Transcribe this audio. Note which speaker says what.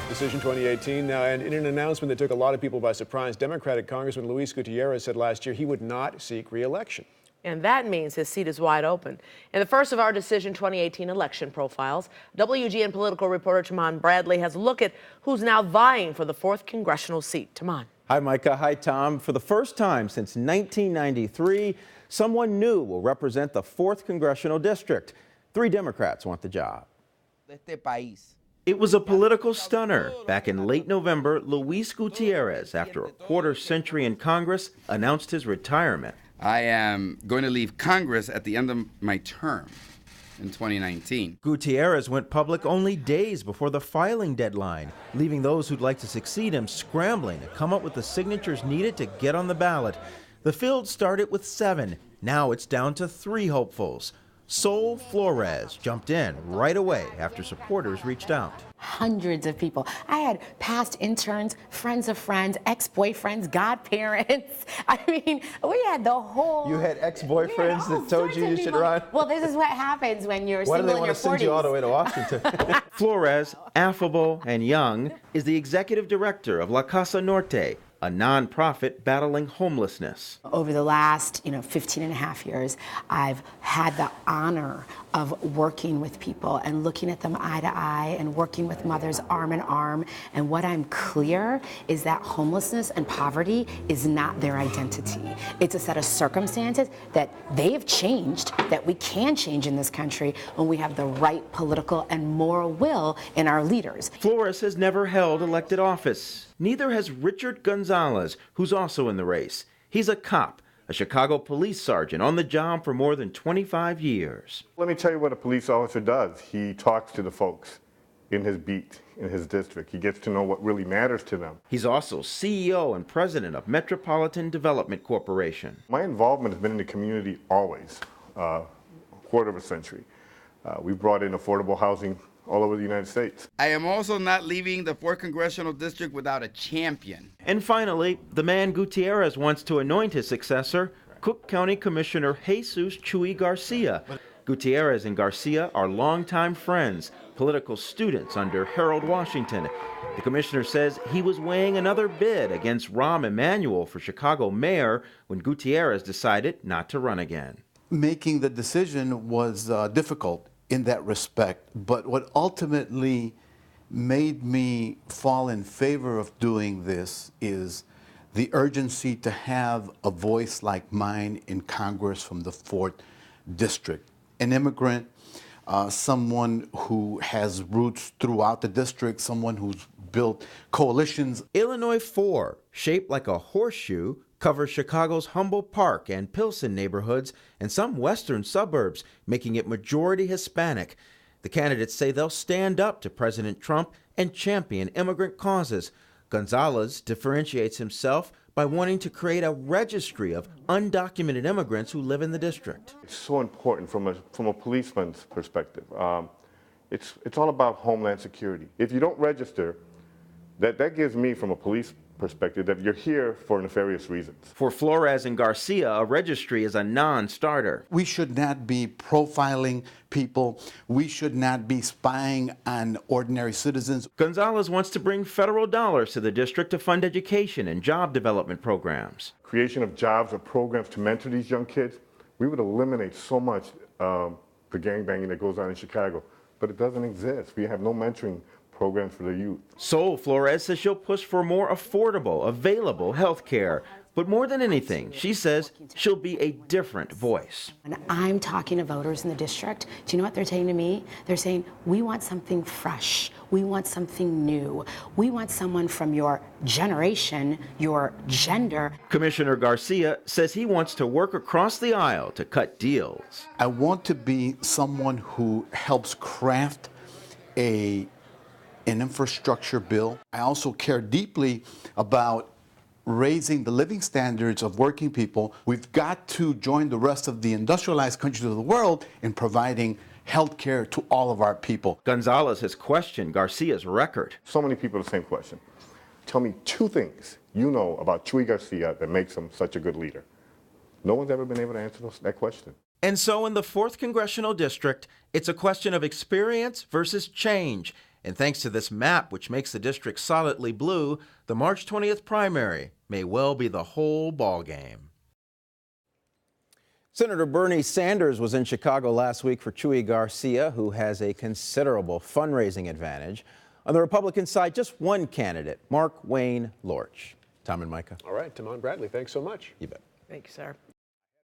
Speaker 1: Decision 2018 now, and in an announcement that took a lot of people by surprise, Democratic Congressman Luis Gutierrez said last year he would not seek re-election.
Speaker 2: And that means his seat is wide open. In the first of our Decision 2018 election profiles, WGN political reporter Tahman Bradley has a look at who's now vying for the 4th congressional seat. Tahman.
Speaker 3: Hi, Micah. Hi, Tom. For the first time since 1993, someone new will represent the 4th congressional district. 3 Democrats want the job. It was a political stunner. Back in late November, Luis Gutierrez, after a quarter century in Congress, announced his retirement.
Speaker 4: I am going to leave Congress at the end of my term in 2019.
Speaker 3: Gutierrez went public only days before the filing deadline, leaving those who'd like to succeed him scrambling to come up with the signatures needed to get on the ballot. The field started with 7. Now it's down to 3 hopefuls. Flores jumped in right away after supporters reached out.
Speaker 5: Hundreds of people. I had past interns, friends of friends, ex-boyfriends, godparents. I mean, we had the whole...
Speaker 3: You had ex-boyfriends that told you should run?
Speaker 5: Well, this is what happens when you're
Speaker 3: Why
Speaker 5: single
Speaker 3: do they
Speaker 5: in your 40s.
Speaker 3: want to send you all the way to Washington? Flores, affable and young, is the executive director of La Casa Norte, a nonprofit battling homelessness.
Speaker 5: Over the last 15 and a half years, I've had the honor of working with people and looking at them eye to eye and working with mothers arm in arm. And what I'm clear is that homelessness and poverty is not their identity. It's a set of circumstances that they've changed, that we can change in this country when we have the right political and moral will in our leaders.
Speaker 3: Flores has never held elected office. Neither has Richard Gonzales, who's also in the race. He's a cop, a Chicago police sergeant on the job for more than 25 years.
Speaker 6: Let me tell you what a police officer does. He talks to the folks in his beat, in his district. He gets to know what really matters to them.
Speaker 3: He's also CEO and president of Metropolitan Development Corporation.
Speaker 6: My involvement has been in the community always, a quarter of a century. We've brought in affordable housing all over the United States.
Speaker 4: I am also not leaving the 4th Congressional District without a champion.
Speaker 3: And finally, the man Gutierrez wants to anoint his successor, Cook County Commissioner Jesus Chuy Garcia. Gutierrez and Garcia are longtime friends, political students under Harold Washington. The commissioner says he was weighing another bid against Rahm Emanuel for Chicago mayor when Gutierrez decided not to run again.
Speaker 7: Making the decision was difficult in that respect, but what ultimately made me fall in favor of doing this is the urgency to have a voice like mine in Congress from the 4th District. An immigrant, someone who has roots throughout the district, someone who's built coalitions.
Speaker 3: Illinois 4, shaped like a horseshoe, covers Chicago's Humboldt Park and Pilsen neighborhoods and some western suburbs, making it majority Hispanic. The candidates say they'll stand up to President Trump and champion immigrant causes. Gonzales differentiates himself by wanting to create a registry of undocumented immigrants who live in the district.
Speaker 6: It's so important from a policeman's perspective. It's all about homeland security. If you don't register, that gives me, from a police perspective, that you're here for nefarious reasons.
Speaker 3: For Flores and Garcia, a registry is a non-starter.
Speaker 7: We should not be profiling people. We should not be spying on ordinary citizens.
Speaker 3: Gonzales wants to bring federal dollars to the district to fund education and job development programs.
Speaker 6: Creation of jobs or programs to mentor these young kids, we would eliminate so much the gangbanging that goes on in Chicago, but it doesn't exist. We have no mentoring programs for the youth.
Speaker 3: Flores says she'll push for more affordable, available health care. But more than anything, she says she'll be a different voice.
Speaker 5: When I'm talking to voters in the district, do you know what they're saying to me? They're saying, we want something fresh. We want something new. We want someone from your generation, your gender.
Speaker 3: Commissioner Garcia says he wants to work across the aisle to cut deals.
Speaker 7: I want to be someone who helps craft an infrastructure bill. I also care deeply about raising the living standards of working people. We've got to join the rest of the industrialized countries of the world in providing health care to all of our people.
Speaker 3: Gonzales has questioned Garcia's record.
Speaker 6: So many people the same question. Tell me 2 things you know about Chuy Garcia that makes him such a good leader. No one's ever been able to answer that question.
Speaker 3: And so in the 4th Congressional District, it's a question of experience versus change. And thanks to this map, which makes the district solidly blue, the March 20th primary may well be the whole ballgame. Senator Bernie Sanders was in Chicago last week for Chuy Garcia, who has a considerable fundraising advantage. On the Republican side, just one candidate, Mark Wayne Lorch. Tom and Micah.
Speaker 1: All right, Tahman Bradley, thanks so much.
Speaker 3: You bet.
Speaker 2: Thank you, sir.